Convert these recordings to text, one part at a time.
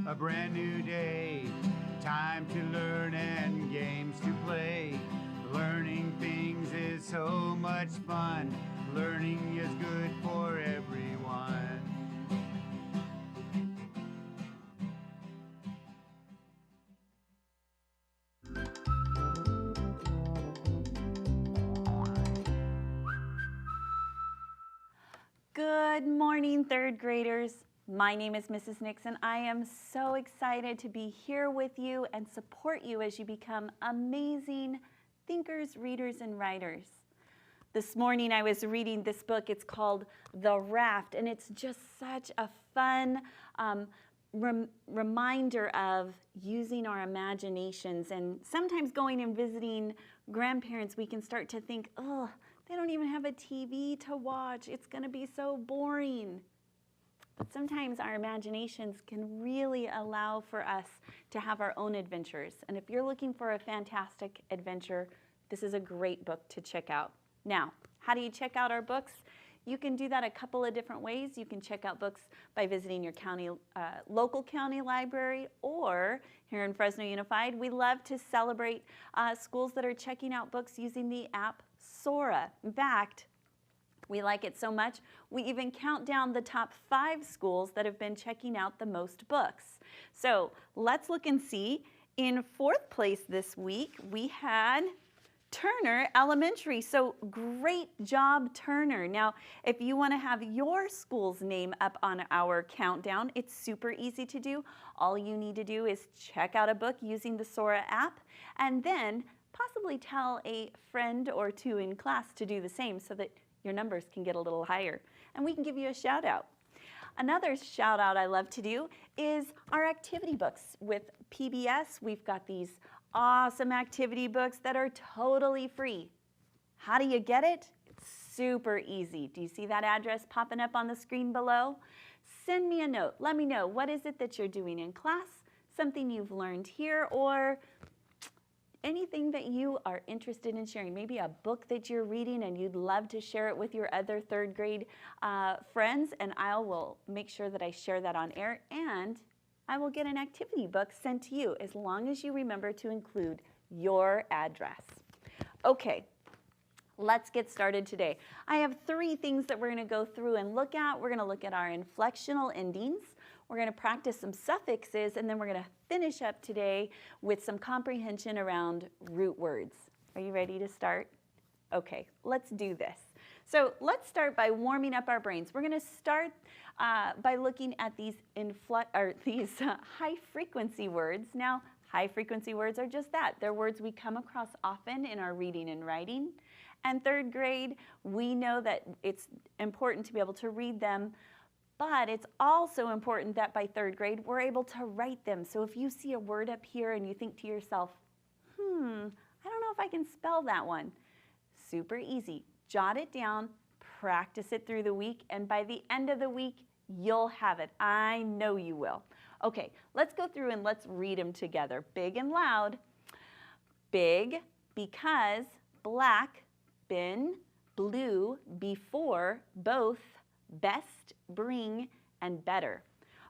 a brand new day. Time to learn and games to play. Learning things is so much fun. Learning is good for everyone. Good morning, third graders. My name is Mrs. Nixon. I am so excited to be here with you and support you as you become amazing thinkers, readers, and writers. This morning I was reading this book. It's called The Raft, and it's just such a fun reminder of using our imaginations. And sometimes going and visiting grandparents, we can start to think, oh, they don't even have a TV to watch. It's going to be so boring. But sometimes our imaginations can really allow for us to have our own adventures. And if you're looking for a fantastic adventure, this is a great book to check out. Now, how do you check out our books? You can do that a couple of different ways. You can check out books by visiting your county, local county library, or here in Fresno Unified, we love to celebrate schools that are checking out books using the app Sora. In fact, we like it so much, we even count down the top 5 schools that have been checking out the most books. So let's look and see. In 4th place this week, we had Turner Elementary. So great job, Turner. Now, if you want to have your school's name up on our countdown, it's super easy to do. All you need to do is check out a book using the Sora app, and then possibly tell a friend or two in class to do the same so that your numbers can get a little higher, and we can give you a shout out. Another shout out I love to do is our activity books. With PBS, we've got these awesome activity books that are totally free. How do you get it? It's super easy. Do you see that address popping up on the screen below? Send me a note. Let me know, what is it that you're doing in class, something you've learned here, or anything that you are interested in sharing. Maybe a book that you're reading and you'd love to share it with your other 3rd grade friends, and I will make sure that I share that on air, and I will get an activity book sent to you as long as you remember to include your address. Okay, let's get started today. I have 3 things that we're going to go through and look at. We're going to look at our inflectional endings. We're going to practice some suffixes, and then we're going to finish up today with some comprehension around root words. Are you ready to start? Okay, let's do this. So let's start by warming up our brains. We're going to start by looking at these high-frequency words. Now, high-frequency words are just that. They're words we come across often in our reading and writing. And 3rd grade, we know that it's important to be able to read them, but it's also important that by 3rd grade, we're able to write them. So if you see a word up here and you think to yourself, I don't know if I can spell that one. Super easy. Jot it down, practice it through the week, and by the end of the week, you'll have it. I know you will. Okay, let's go through and let's read them together. Big and loud. Big, because, black, bin, blue, before, both, best, bring, and better.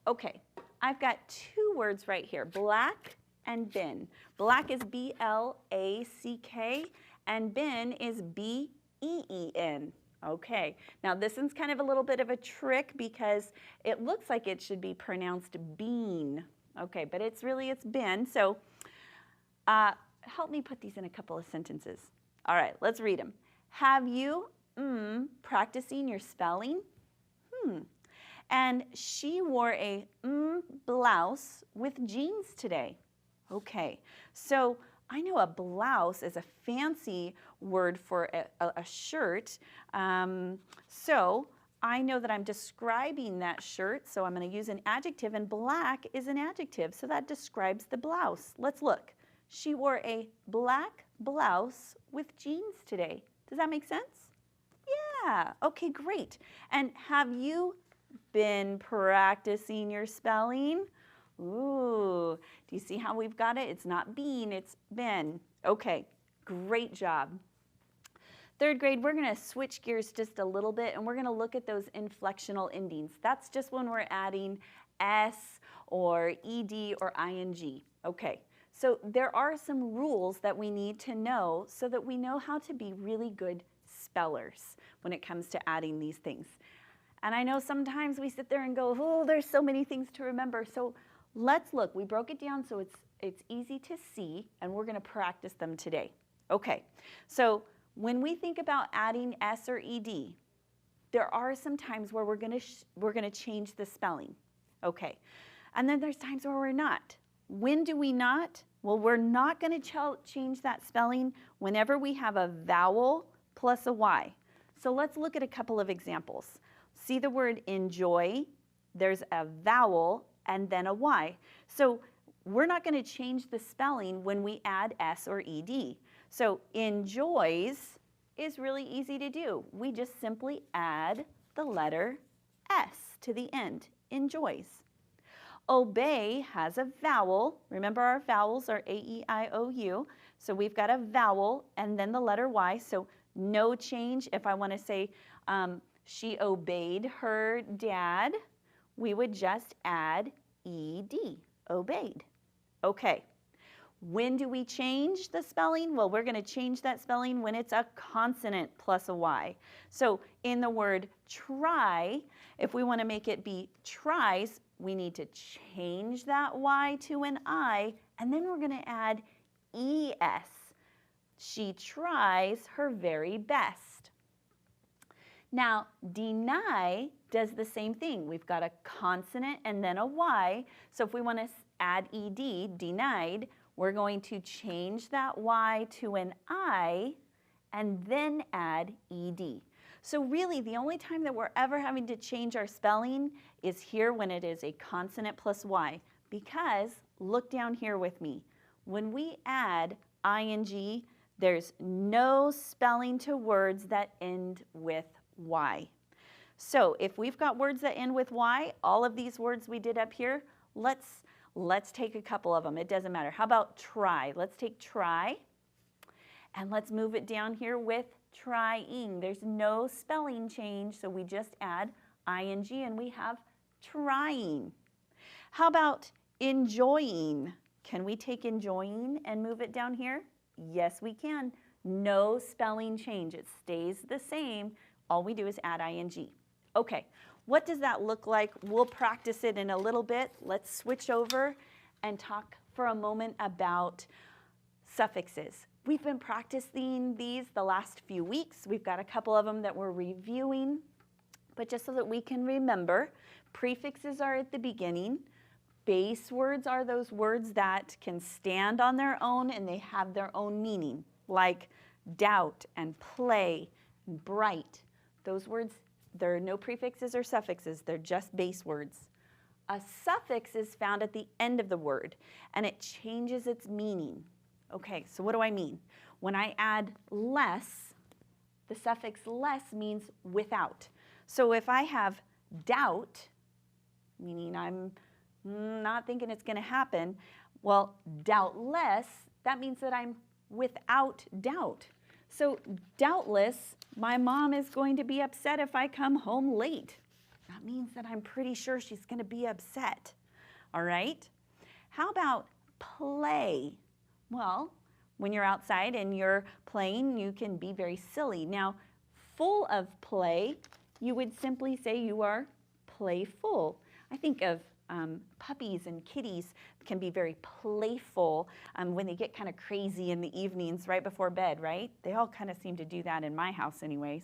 Okay, I've got 2 words right here, black and bin. Black is B-L-A-C-K, and bin is B-E-E-N. Okay, now this one's kind of a little bit of a trick because it looks like it should be pronounced bean. Okay, but it's bin. So help me put these in a couple of sentences. All right, let's read them. Have you practicing your spelling? And she wore a blouse with jeans today. Okay, so I know a blouse is a fancy word for a shirt. So I know that I'm describing that shirt, so I'm going to use an adjective, and black is an adjective, so that describes the blouse. Let's look. She wore a black blouse with jeans today. Does that make sense? Yeah, okay, great. And have you been practicing your spelling? Ooh, do you see how we've got it? It's not bean, it's been. Okay, great job. Third grade, we're going to switch gears just a little bit, and we're going to look at those inflectional endings. That's just when we're adding S or ED or ING. Okay, so there are some rules that we need to know so that we know how to be really good spellers when it comes to adding these things. And I know sometimes we sit there and go, oh, there's so many things to remember. So let's look. We broke it down so it's easy to see, and we're going to practice them today. Okay, so when we think about adding S or ED, there are some times where we're going to change the spelling. Okay, and then there's times where we're not. When do we not? Well, we're not going to change that spelling whenever we have a vowel plus a Y. So let's look at a couple of examples. See the word enjoy, there's a vowel and then a Y. So we're not going to change the spelling when we add S or ED. So enjoys is really easy to do. We just simply add the letter S to the end, enjoys. Obey has a vowel. Remember our vowels are A-E-I-O-U. So we've got a vowel and then the letter Y. So no change. If I want to say she obeyed her dad, we would just add ED, obeyed. Okay. When do we change the spelling? Well, we're going to change that spelling when it's a consonant plus a Y. So in the word try, if we want to make it be tries, we need to change that Y to an I, and then we're going to add ES. She tries her very best. Now, deny does the same thing. We've got a consonant and then a Y. So if we want to add ED, denied, we're going to change that Y to an I and then add ED. So really, the only time that we're ever having to change our spelling is here when it is a consonant plus Y. Because, look down here with me. When we add ING, there's no spelling to words that end with Y. So if we've got words that end with Y, all of these words we did up here, let's take a couple of them. It doesn't matter. How about try? Let's take try, and let's move it down here with trying. There's no spelling change, so we just add ING, and we have trying. How about enjoying? Can we take enjoying and move it down here? Yes, we can. No spelling change. It stays the same. All we do is add ING. Okay, what does that look like? We'll practice it in a little bit. Let's switch over and talk for a moment about suffixes. We've been practicing these the last few weeks. We've got a couple of them that we're reviewing, but just so that we can remember, prefixes are at the beginning. Base words are those words that can stand on their own and they have their own meaning, like doubt and play and bright. Those words, there are no prefixes or suffixes, they're just base words. A suffix is found at the end of the word, and it changes its meaning. Okay, so what do I mean? When I add less, the suffix less means without. So if I have doubt, meaning I'm not thinking it's going to happen, well, doubtless, that means that I'm without doubt. So doubtless, my mom is going to be upset if I come home late. That means that I'm pretty sure she's going to be upset. All right? How about play? Well, when you're outside and you're playing, you can be very silly. Now, full of play, you would simply say you are playful. I think of puppies and kitties can be very playful when they get kind of crazy in the evenings right before bed, right? They all kind of seem to do that in my house anyways.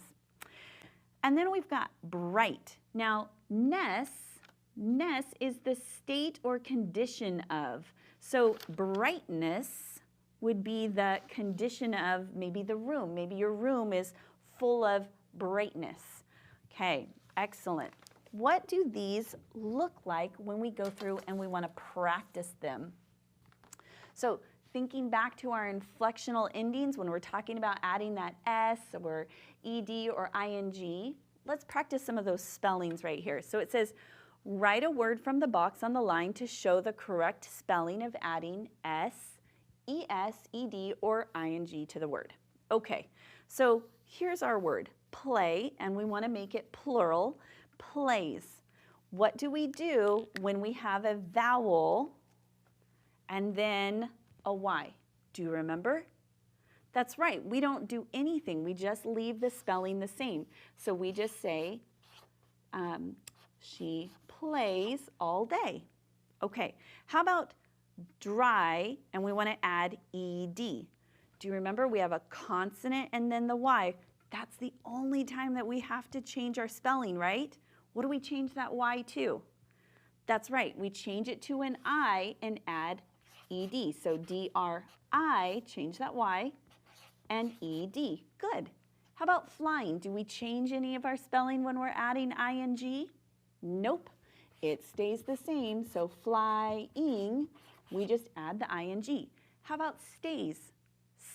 And then we've got bright. Now, ness is the state or condition of. So brightness would be the condition of maybe the room. Maybe your room is full of brightness. Okay, excellent. What do these look like when we go through and we want to practice them? So thinking back to our inflectional endings, when we're talking about adding that S or ED or ING, let's practice some of those spellings right here. So it says, write a word from the box on the line to show the correct spelling of adding S, ES, ED, or ING to the word. Okay, so Here's our word, play, and we want to make it plural, plays. What do we do when we have a vowel and then a Y? Do you remember? That's right, we don't do anything. We just leave the spelling the same. So we just say, she plays all day. Okay, how about dry, and we want to add ED? Do you remember we have a consonant and then the Y? That's the only time that we have to change our spelling, right? What do we change that Y to? That's right, we change it to an I and add ED. So DRI, change that Y, and ED. Good. How about flying? Do we change any of our spelling when we're adding ing? Nope. It stays the same, so flying, we just add the ing. How about stays?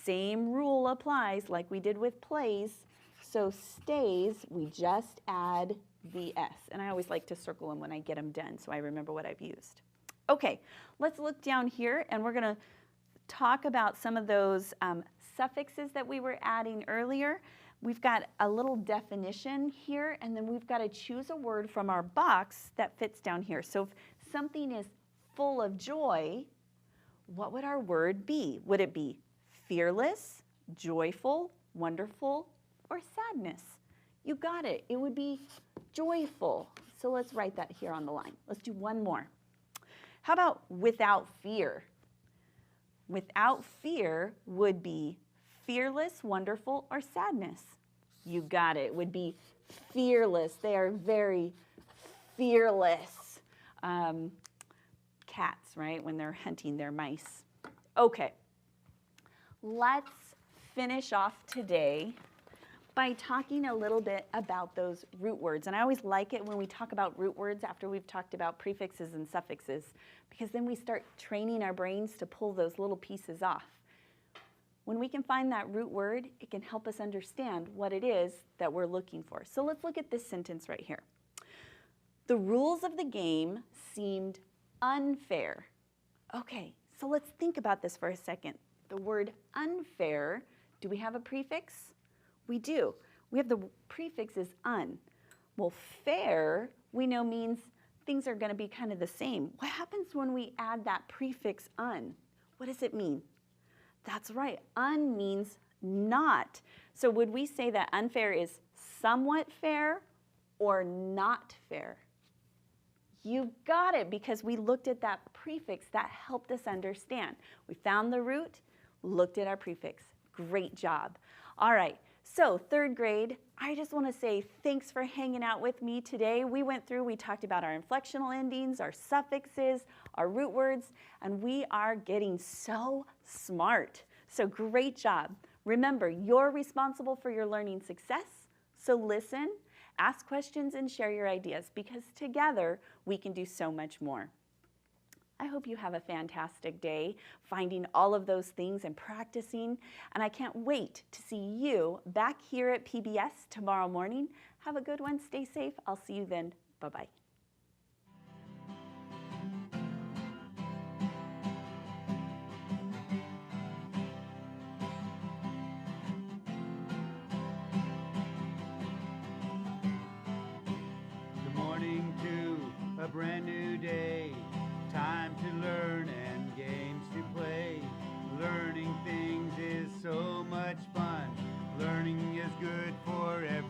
Same rule applies like we did with plays. So stays, we just add the S. And I always like to circle them when I get them done so I remember what I've used. Okay, let's look down here and we're going to talk about some of those suffixes that we were adding earlier. We've got a little definition here, and then we've got to choose a word from our box that fits down here. So if something is full of joy, what would our word be? Would it be fearless, joyful, wonderful, or sadness? You got it. It would be joyful. So let's write that here on the line. Let's do one more. How about without fear? Without fear would be fearless, wonderful, or sadness? You got it. It would be fearless. They are very fearless. Cats, right, when they're hunting their mice. Okay, let's finish off today by talking a little bit about those root words. And I always like it when we talk about root words after we've talked about prefixes and suffixes, because then we start training our brains to pull those little pieces off. When we can find that root word, it can help us understand what it is that we're looking for. So let's look at this sentence right here. The rules of the game seemed unfair. Okay, so let's think about this for a second. The word unfair, do we have a prefix? We do. We have the prefix is un. Well, fair, we know means things are going to be kind of the same. What happens when we add that prefix un? What does it mean? That's right, un means not. So would we say that unfair is somewhat fair or not fair? You got it, because we looked at that prefix. That helped us understand. We found the root, looked at our prefix. Great job. All right, so third grade, I just want to say thanks for hanging out with me today. We talked about our inflectional endings, our suffixes, our root words, and we are getting so smart. So great job. Remember, you're responsible for your learning success, so listen, ask questions, and share your ideas, because together we can do so much more. I hope you have a fantastic day finding all of those things and practicing, and I can't wait to see you back here at PBS tomorrow morning. Have a good one. Stay safe. I'll see you then. Bye-bye. Good morning to a brand new day. Time to learn and games to play. Learning things is so much fun. Learning is good for everyone.